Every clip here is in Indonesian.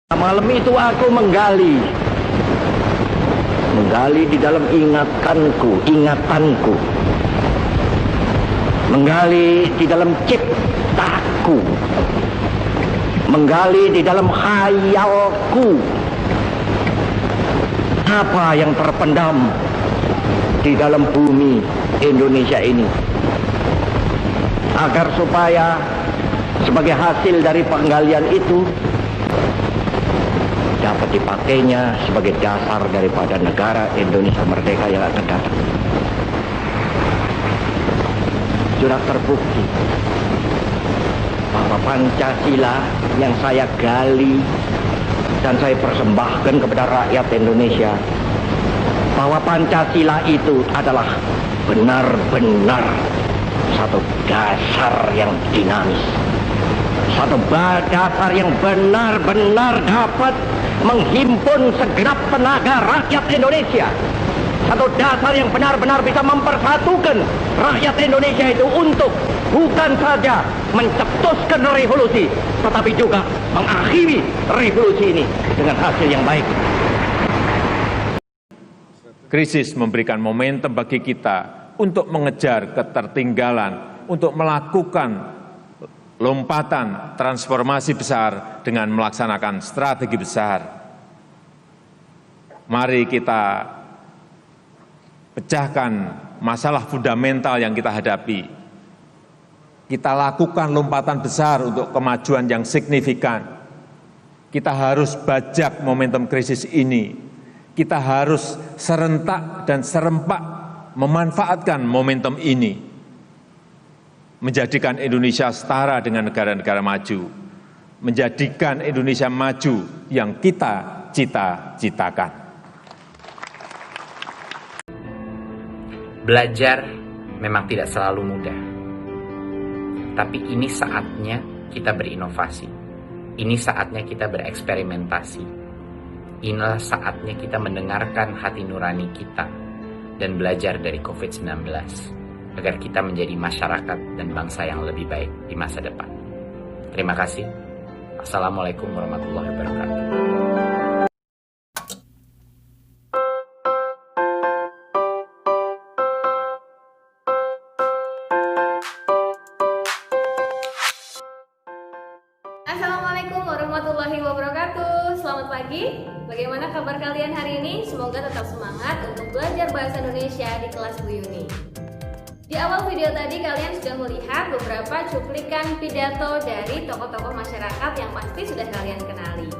Malam itu aku menggali di dalam ingatanku, menggali di dalam ciptaku, menggali di dalam khayalku, apa yang terpendam di dalam bumi Indonesia ini, agar supaya sebagai hasil dari penggalian itu dapat dipakainya sebagai dasar daripada negara Indonesia merdeka yang akan datang. Sudah terbukti bahwa Pancasila yang saya gali dan saya persembahkan kepada rakyat Indonesia, bahwa Pancasila itu adalah benar-benar satu dasar yang dinamis, satu dasar yang benar-benar dapat menghimpun segenap tenaga rakyat Indonesia, satu dasar yang benar-benar bisa mempersatukan rakyat Indonesia itu untuk bukan saja mencetuskan revolusi, tetapi juga mengakhiri revolusi ini dengan hasil yang baik. Krisis memberikan momentum bagi kita untuk mengejar ketertinggalan, untuk melakukan lompatan transformasi besar dengan melaksanakan strategi besar. Mari kita pecahkan masalah fundamental yang kita hadapi. Kita lakukan lompatan besar untuk kemajuan yang signifikan. Kita harus bajak momentum krisis ini. Kita harus serentak dan serempak memanfaatkan momentum ini, menjadikan Indonesia setara dengan negara-negara maju, menjadikan Indonesia maju yang kita cita-citakan. Belajar memang tidak selalu mudah, tapi ini saatnya kita berinovasi, ini saatnya kita bereksperimentasi, inilah saatnya kita mendengarkan hati nurani kita dan belajar dari COVID-19. Agar kita menjadi masyarakat dan bangsa yang lebih baik di masa depan. Terima kasih. Assalamualaikum warahmatullahi wabarakatuh. Assalamualaikum warahmatullahi wabarakatuh. Selamat pagi. Bagaimana kabar kalian hari ini? Semoga tetap semangat untuk belajar bahasa Indonesia di kelas Bu Yuni. Di awal video tadi kalian sudah melihat beberapa cuplikan pidato dari tokoh-tokoh masyarakat yang pasti sudah kalian kenali.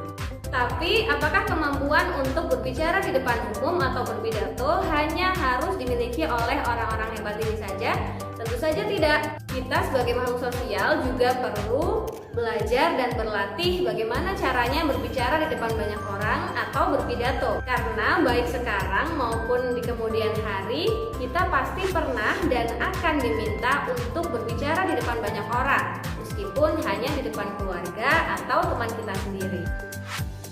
Tapi apakah kemampuan untuk berbicara di depan umum atau berpidato hanya harus dimiliki oleh orang-orang hebat ini saja? Tentu saja tidak. Kita sebagai makhluk sosial juga perlu belajar dan berlatih bagaimana caranya berbicara di depan banyak orang atau berpidato. Karena baik sekarang maupun di kemudian hari, kita pasti pernah dan akan diminta untuk berbicara di depan banyak orang, meskipun hanya di depan keluarga atau teman kita sendiri.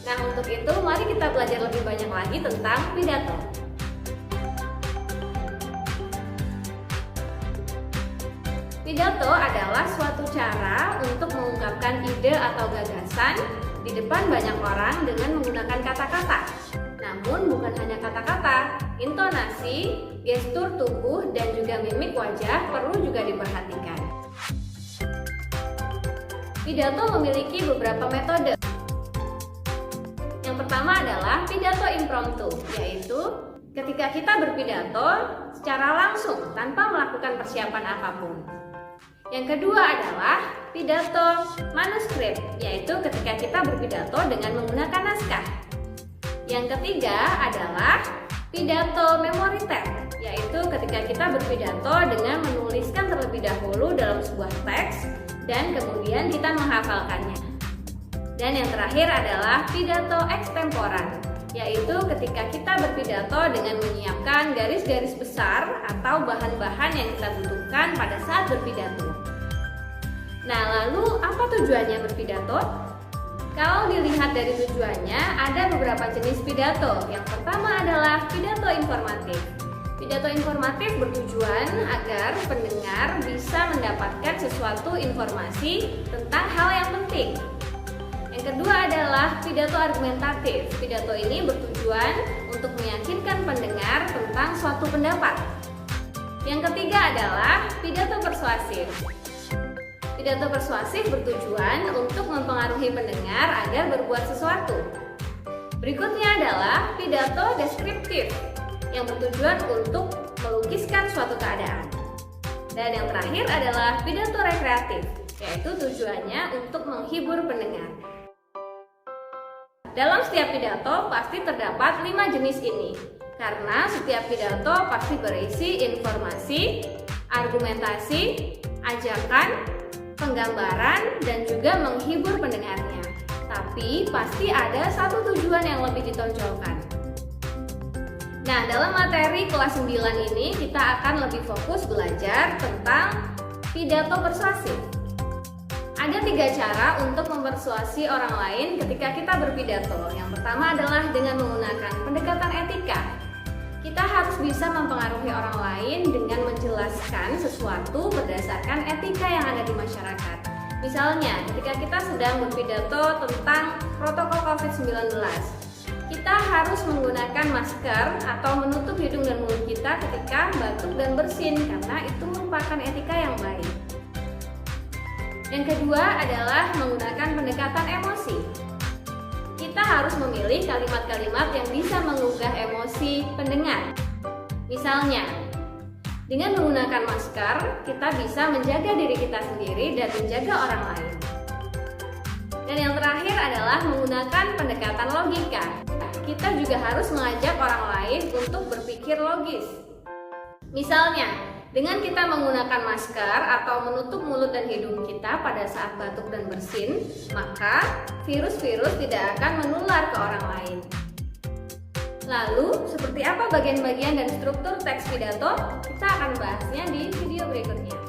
Nah, untuk itu mari kita belajar lebih banyak lagi tentang pidato. Pidato adalah suatu cara untuk mengungkapkan ide atau gagasan di depan banyak orang dengan menggunakan kata-kata. Namun bukan hanya kata-kata, intonasi, gestur tubuh, dan juga mimik wajah perlu juga diperhatikan. Pidato memiliki beberapa metode. Yang pertama adalah pidato impromptu, yaitu ketika kita berpidato secara langsung tanpa melakukan persiapan apapun. Yang kedua adalah pidato manuskrip, yaitu ketika kita berpidato dengan menggunakan naskah. Yang ketiga adalah pidato memoriter, yaitu ketika kita berpidato dengan menuliskan terlebih dahulu dalam sebuah teks dan kemudian kita menghafalkannya. Dan yang terakhir adalah pidato ekstemporan, yaitu ketika kita berpidato dengan menyiapkan garis-garis besar atau bahan-bahan yang kita butuhkan pada saat berpidato. Nah, lalu apa tujuannya berpidato? Kalau dilihat dari tujuannya, ada beberapa jenis pidato. Yang pertama adalah pidato informatif. Pidato informatif bertujuan agar pendengar bisa mendapatkan sesuatu informasi tentang hal yang penting. Yang Yang kedua adalah pidato argumentatif. Pidato ini bertujuan untuk meyakinkan pendengar tentang suatu pendapat. Yang ketiga adalah pidato persuasif. Pidato persuasif bertujuan untuk mempengaruhi pendengar agar berbuat sesuatu. Berikutnya adalah pidato deskriptif yang bertujuan untuk melukiskan suatu keadaan. Dan yang terakhir adalah pidato rekreatif, yaitu tujuannya untuk menghibur pendengar. Dalam setiap pidato pasti terdapat 5 jenis ini, karena setiap pidato pasti berisi informasi, argumentasi, ajakan, penggambaran, dan juga menghibur pendengarnya. Tapi pasti ada satu tujuan yang lebih ditonjolkan. Nah, dalam materi kelas 9 ini kita akan lebih fokus belajar tentang pidato persuasif. Ada 3 cara untuk mempersuasi orang lain ketika kita berpidato. Yang pertama adalah dengan menggunakan pendekatan etika. Kita harus bisa mempengaruhi orang lain dengan menjelaskan sesuatu berdasarkan etika yang ada di masyarakat. Misalnya, ketika kita sedang berpidato tentang protokol COVID-19, kita harus menggunakan masker atau menutup hidung dan mulut kita ketika batuk dan bersin, karena itu merupakan etika yang baik. Yang kedua adalah menggunakan pendekatan emosi. Kita harus memilih kalimat-kalimat yang bisa menggugah emosi pendengar. Misalnya, dengan menggunakan masker, kita bisa menjaga diri kita sendiri dan menjaga orang lain. Dan yang terakhir adalah menggunakan pendekatan logika. Kita juga harus mengajak orang lain untuk berpikir logis. Misalnya, dengan kita menggunakan masker atau menutup mulut dan hidung kita pada saat batuk dan bersin, maka virus-virus tidak akan menular ke orang lain. Lalu, seperti apa bagian-bagian dan struktur teks pidato? Kita akan bahasnya di video berikutnya.